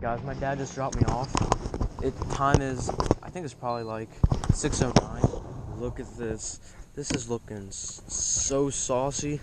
Guys, my dad just dropped me off. Time is, I think it's probably like 6:09. Look at this. This is looking so saucy.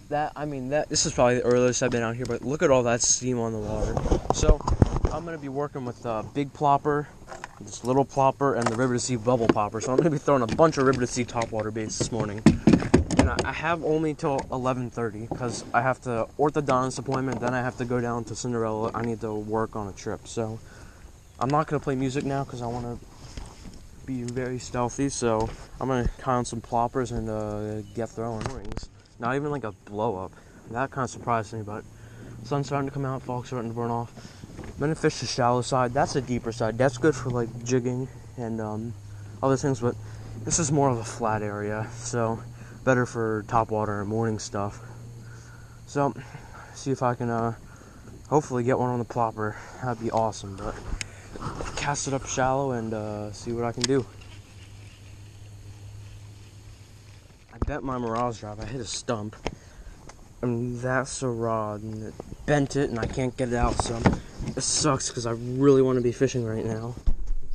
This is probably the earliest I've been out here, but look at all that steam on the water. So, I'm going to be working with the big plopper, this little plopper, and the River to Sea bubble popper. So I'm going to be throwing a bunch of River to Sea topwater baits this morning. And I have only till 11:30 because I have to orthodontist appointment, then I have to go down to Cinderella. I need to work on a trip. So I'm not going to play music now because I want to be very stealthy. So I'm going to count some ploppers and get throwing rings. Not even like a blow up. That kind of surprised me, but sun's starting to come out, fog's starting to burn off. I'm going to fish the shallow side. That's the deeper side. That's good for like jigging and other things, but this is more of a flat area. So better for topwater and morning stuff. So, see if I can hopefully get one on the plopper. That'd be awesome, but cast it up shallow and see what I can do. I bent my Mirage drop. I hit a stump, and that's a rod, and it bent it, and I can't get it out, so it sucks because I really want to be fishing right now.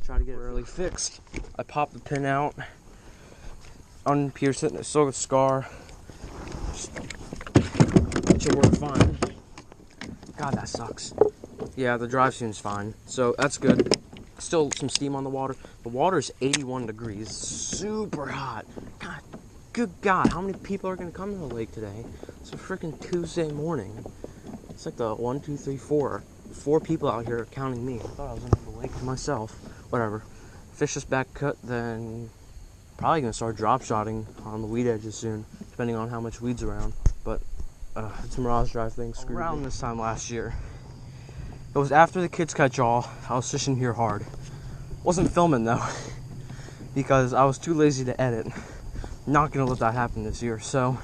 Try to get it really fixed. I popped the pin out, unpierced it, and I still got a scar. It should work fine. God, that sucks. Yeah, the drive seems fine, so that's good. Still some steam on the water. The water is 81 degrees, super hot. God, good God, how many people are going to come to the lake today? It's a freaking Tuesday morning. It's like the 1, 2, 3, 4. 4 people out here counting me. I thought I was going to have the lake to myself. Whatever. Fish this back cut, then probably going to start drop shotting on the weed edges soon, depending on how much weed's around. But it's a Mirage drive thing. Around this time last year. It was after the kids catch all. I was fishing here hard. Wasn't filming though, because I was too lazy to edit. Not gonna let that happen this year. So,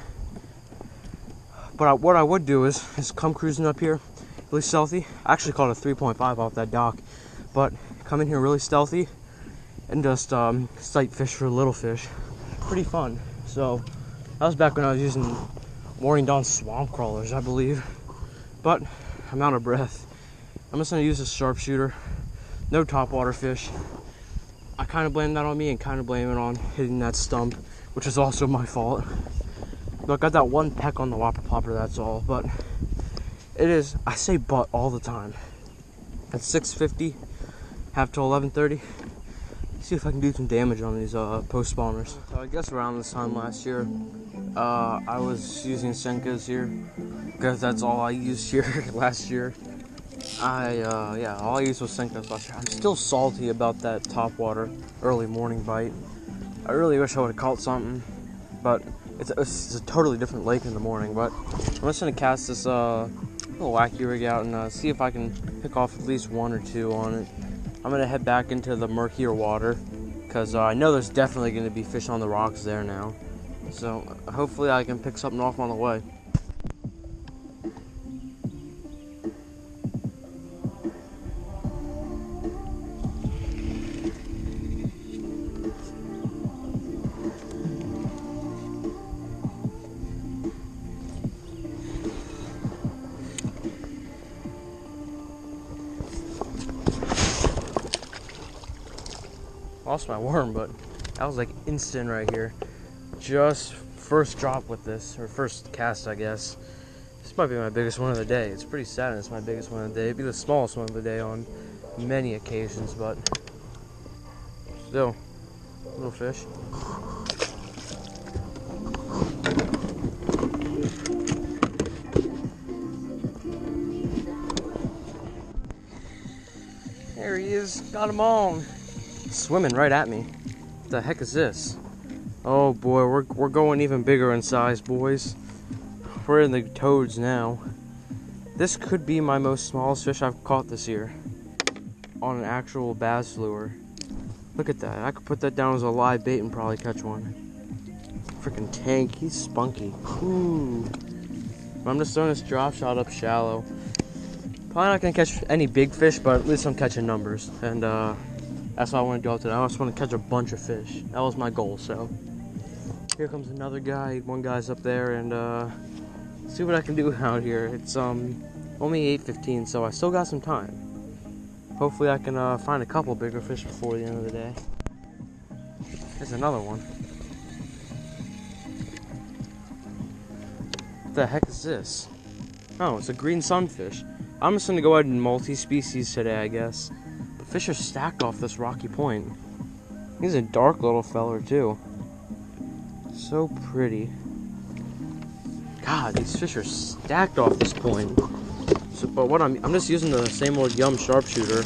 but what I would do is come cruising up here, really stealthy. I actually caught a 3.5 off that dock, but come in here really stealthy and just sight fish for little fish. Pretty fun. So that was back when I was using Morning Dawn swamp crawlers, I believe. But I'm out of breath. I'm just gonna use a sharpshooter. No topwater fish. I kind of blame that on me and kind of blame it on hitting that stump, which is also my fault. Look, I got that one peck on the whopper plopper, that's all. But it is, I say but all the time. At 6:50, have till 11:30. See if I can do some damage on these post spawners. So I guess around this time last year, I was using Senecas here because that's all I used here last year. All I used was Senecas last year. I'm still salty about that topwater early morning bite. I really wish I would have caught something, but it's a totally different lake in the morning. But I'm just gonna cast this little wacky rig out and see if I can pick off at least 1 or 2 on it. I'm gonna head back into the murkier water because I know there's definitely gonna be fish on the rocks there now. So hopefully I can pick something off on the way. Lost my worm, but that was like instant right here. Just first drop with this, or first cast, I guess. This might be my biggest one of the day. It's pretty sad it's my biggest one of the day. It'd be the smallest one of the day on many occasions, but still, little fish. There he is, got him on. Swimming right at me. What the heck is this? Oh boy, we're going even bigger in size, boys. We're in the toads now. This could be my most smallest fish I've caught this year on an actual bass lure. Look at that. I could put that down as a live bait and probably catch one. Freaking tank. He's spunky. Ooh. I'm just throwing this drop shot up shallow. Probably not gonna catch any big fish, but at least I'm catching numbers. And that's what I want to do out today. I just want to catch a bunch of fish. That was my goal. So here comes another guy. One guy's up there, and see what I can do out here. It's Only 8:15, so I still got some time. Hopefully I can find a couple bigger fish before the end of the day. There's another one. What the heck is this? Oh, it's a green sunfish. I'm just gonna go ahead and multi-species today, I guess. The fish are stacked off this rocky point. He's a dark little feller too. So pretty. God, these fish are stacked off this point. So, but what I'm just using the same old Yum sharpshooter.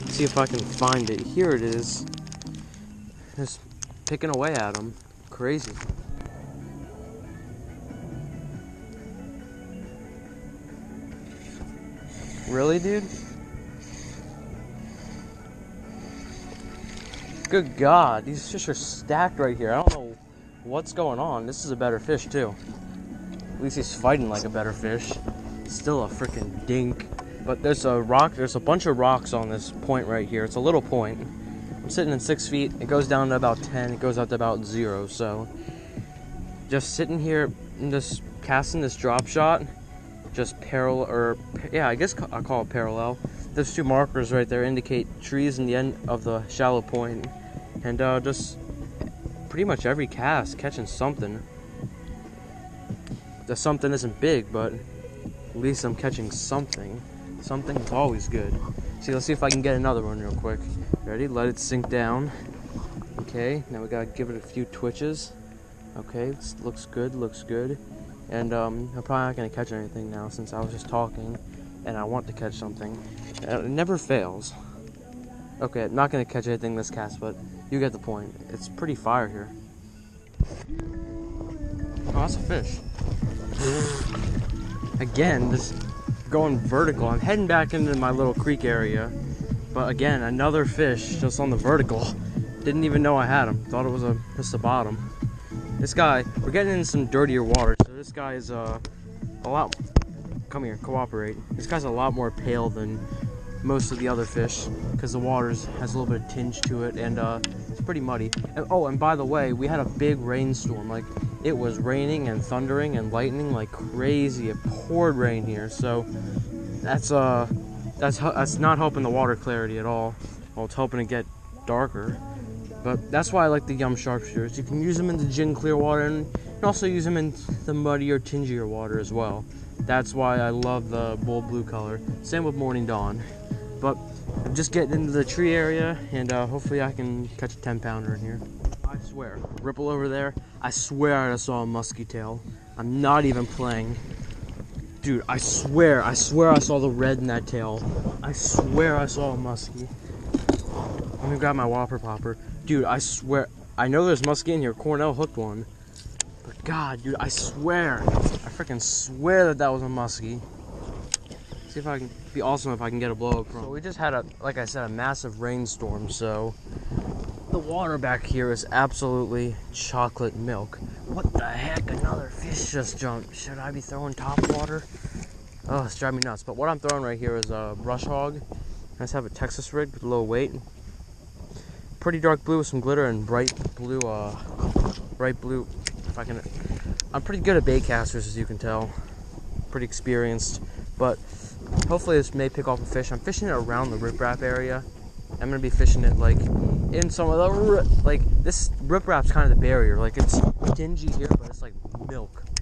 See if I can find it. Here it is. Just picking away at them. Crazy. Really, dude? Good God, these fish are stacked right here. I don't know what's going on. This is a better fish too. At least he's fighting like a better fish. Still a freaking dink. But there's a bunch of rocks on this point right here. It's a little point. I'm sitting in 6 feet. It goes down to about 10. It goes up to about 0. So just sitting here and just casting this drop shot. Just parallel, or yeah, I guess I'll call it parallel. Those two markers right there indicate trees in the end of the shallow point. And just pretty much every cast catching something. The something isn't big, but at least I'm catching something. Something is always good. See, let's see if I can get another one real quick. Ready? Let it sink down. Okay, now we gotta give it a few twitches. Okay, this looks good, looks good. And I'm probably not gonna catch anything now since I was just talking and I want to catch something. It never fails. Okay, I'm not gonna catch anything this cast, but you get the point. It's pretty fire here. Oh, that's a fish. Again, just going vertical. I'm heading back into my little creek area, but again, another fish just on the vertical. Didn't even know I had him. Thought it was just the bottom. This guy, we're getting in some dirtier water, so this guy is a lot. Come here, cooperate. This guy's a lot more pale than most of the other fish because the water has a little bit of tinge to it, and it's pretty muddy. And, oh, and by the way, we had a big rainstorm. Like, it was raining and thundering and lightning like crazy. It poured rain here, so that's not helping the water clarity at all. Well, it's helping it get darker. But that's why I like the Yum sharpshooters. You can use them in the gin clear water and also use them in the muddier, tingier water as well. That's why I love the bold blue color. Same with Morning Dawn. But I'm just getting into the tree area, and hopefully I can catch a 10-pounder in here. I swear, ripple over there, I swear I saw a musky tail. I'm not even playing. Dude, I swear I saw the red in that tail. I swear I saw a muskie. Let me grab my whopper popper. Dude, I swear, I know there's muskie in here. Cornell hooked one. But God, dude, I swear, I freaking swear that was a muskie. See if I can, be awesome if I can get a blow up from. So we just had like I said, a massive rainstorm, so the water back here is absolutely chocolate milk. What the heck, another fish just jumped. Should I be throwing top water? Oh, it's driving me nuts. But what I'm throwing right here is a brush hog. I just have a Texas rig with low weight. Pretty dark blue with some glitter and bright blue, if I can. I'm pretty good at bait casters, as you can tell. Pretty experienced, but hopefully this may pick off a fish. I'm fishing it around the riprap area. I'm gonna be fishing it like in some of the, like this riprap's kind of the barrier. Like it's dingy here, but it's like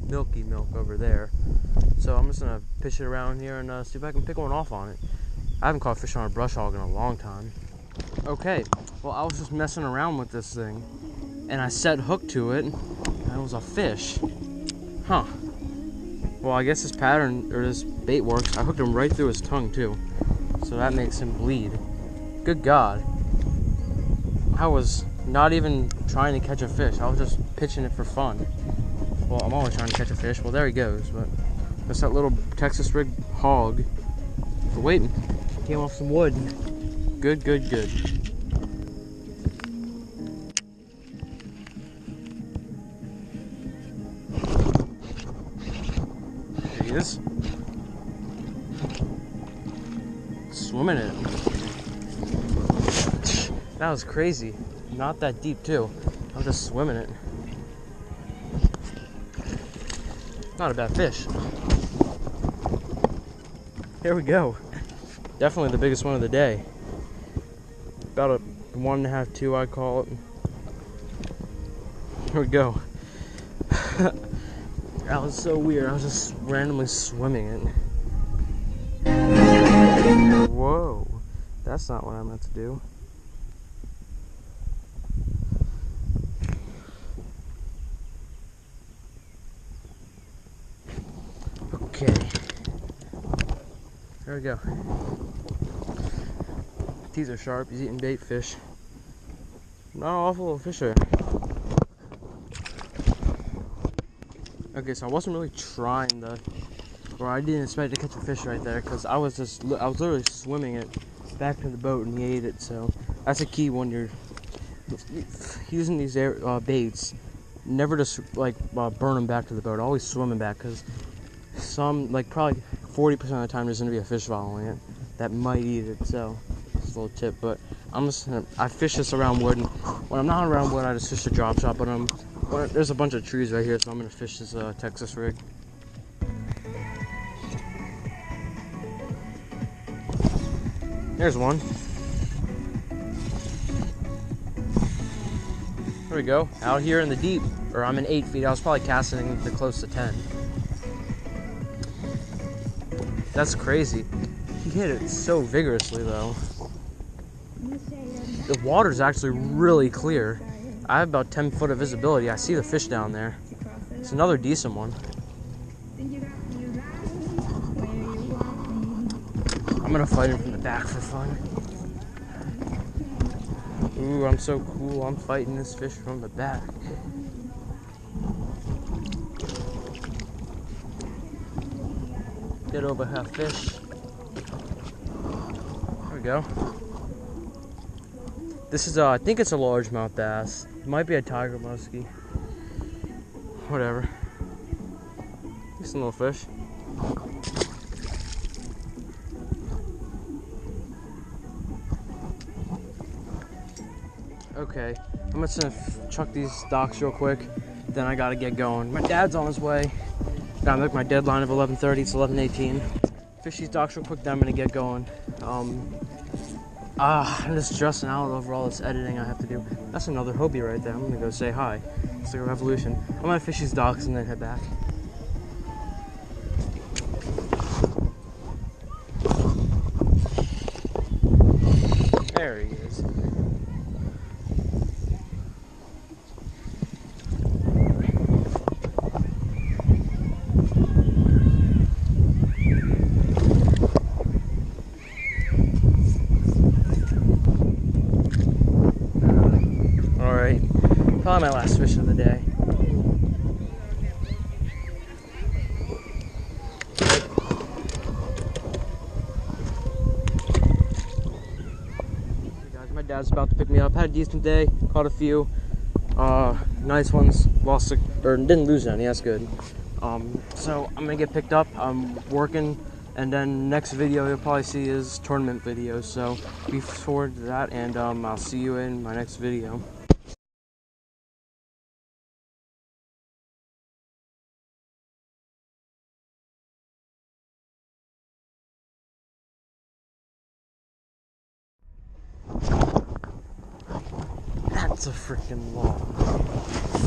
milky milk over there. So I'm just gonna fish it around here and see if I can pick one off on it. I haven't caught fish on a brush hog in a long time. Okay, well I was just messing around with this thing, and I set hook to it, and it was a fish. Huh. Well, I guess this pattern, or this bait works. I hooked him right through his tongue too, so that makes him bleed. Good God. I was not even trying to catch a fish. I was just pitching it for fun. Well, I'm always trying to catch a fish. Well, there he goes, but that's that little Texas rig hog. But waiting, came off some wood. Good, good, good. There he is. Swimming it. That was crazy. Not that deep too. I was just swimming it. Not a bad fish. Here we go. Definitely the biggest one of the day. About a 1.5, 2, I call it. Here we go. That was so weird. I was just randomly swimming it. Whoa. That's not what I meant to do. Okay. There we go. Teeth are sharp. He's eating bait fish. Not an awful little fish there. Okay, so I wasn't really trying to, or I didn't expect to catch a fish right there, because I was literally swimming it back to the boat and he ate it. So that's a key when you're using these baits. Never just burn them back to the boat. Always swim them back, because probably 40% of the time there's gonna be a fish following it that might eat it. So it's a little tip. But I fish this around wood, and when I'm not around wood, I just fish the drop shot. But there's a bunch of trees right here, so I'm gonna fish this Texas rig. There's one. There we go. Out here in the deep, or I'm in 8 feet. I was probably casting to close to 10. That's crazy. He hit it so vigorously, though. The water's actually really clear. I have about 10 foot of visibility. I see the fish down there. It's another decent one. I'm gonna fight him from the back for fun. Ooh, I'm so cool. I'm fighting this fish from the back. Get over half fish. There we go. This is I think it's a largemouth bass. It might be a tiger muskie. Whatever. Decent little fish. Okay, I'm just gonna chuck these docks real quick. Then I gotta get going. My dad's on his way. Gotta make my deadline of 11:30. It's 11:18. Fish these docks real quick. Then I'm gonna get going. I'm just stressing out over all this editing I have to do. That's another Hobie right there. I'm gonna go say hi. It's like a revolution. I'm gonna fish these docks and then head back. There he is. Probably my last fish of the day. Hey guys, my dad's about to pick me up. Had a decent day, caught a few nice ones. Didn't lose any. That's good. So I'm gonna get picked up. I'm working, and then next video you'll probably see is tournament video. So be forward to that, and I'll see you in my next video. That's a freaking log.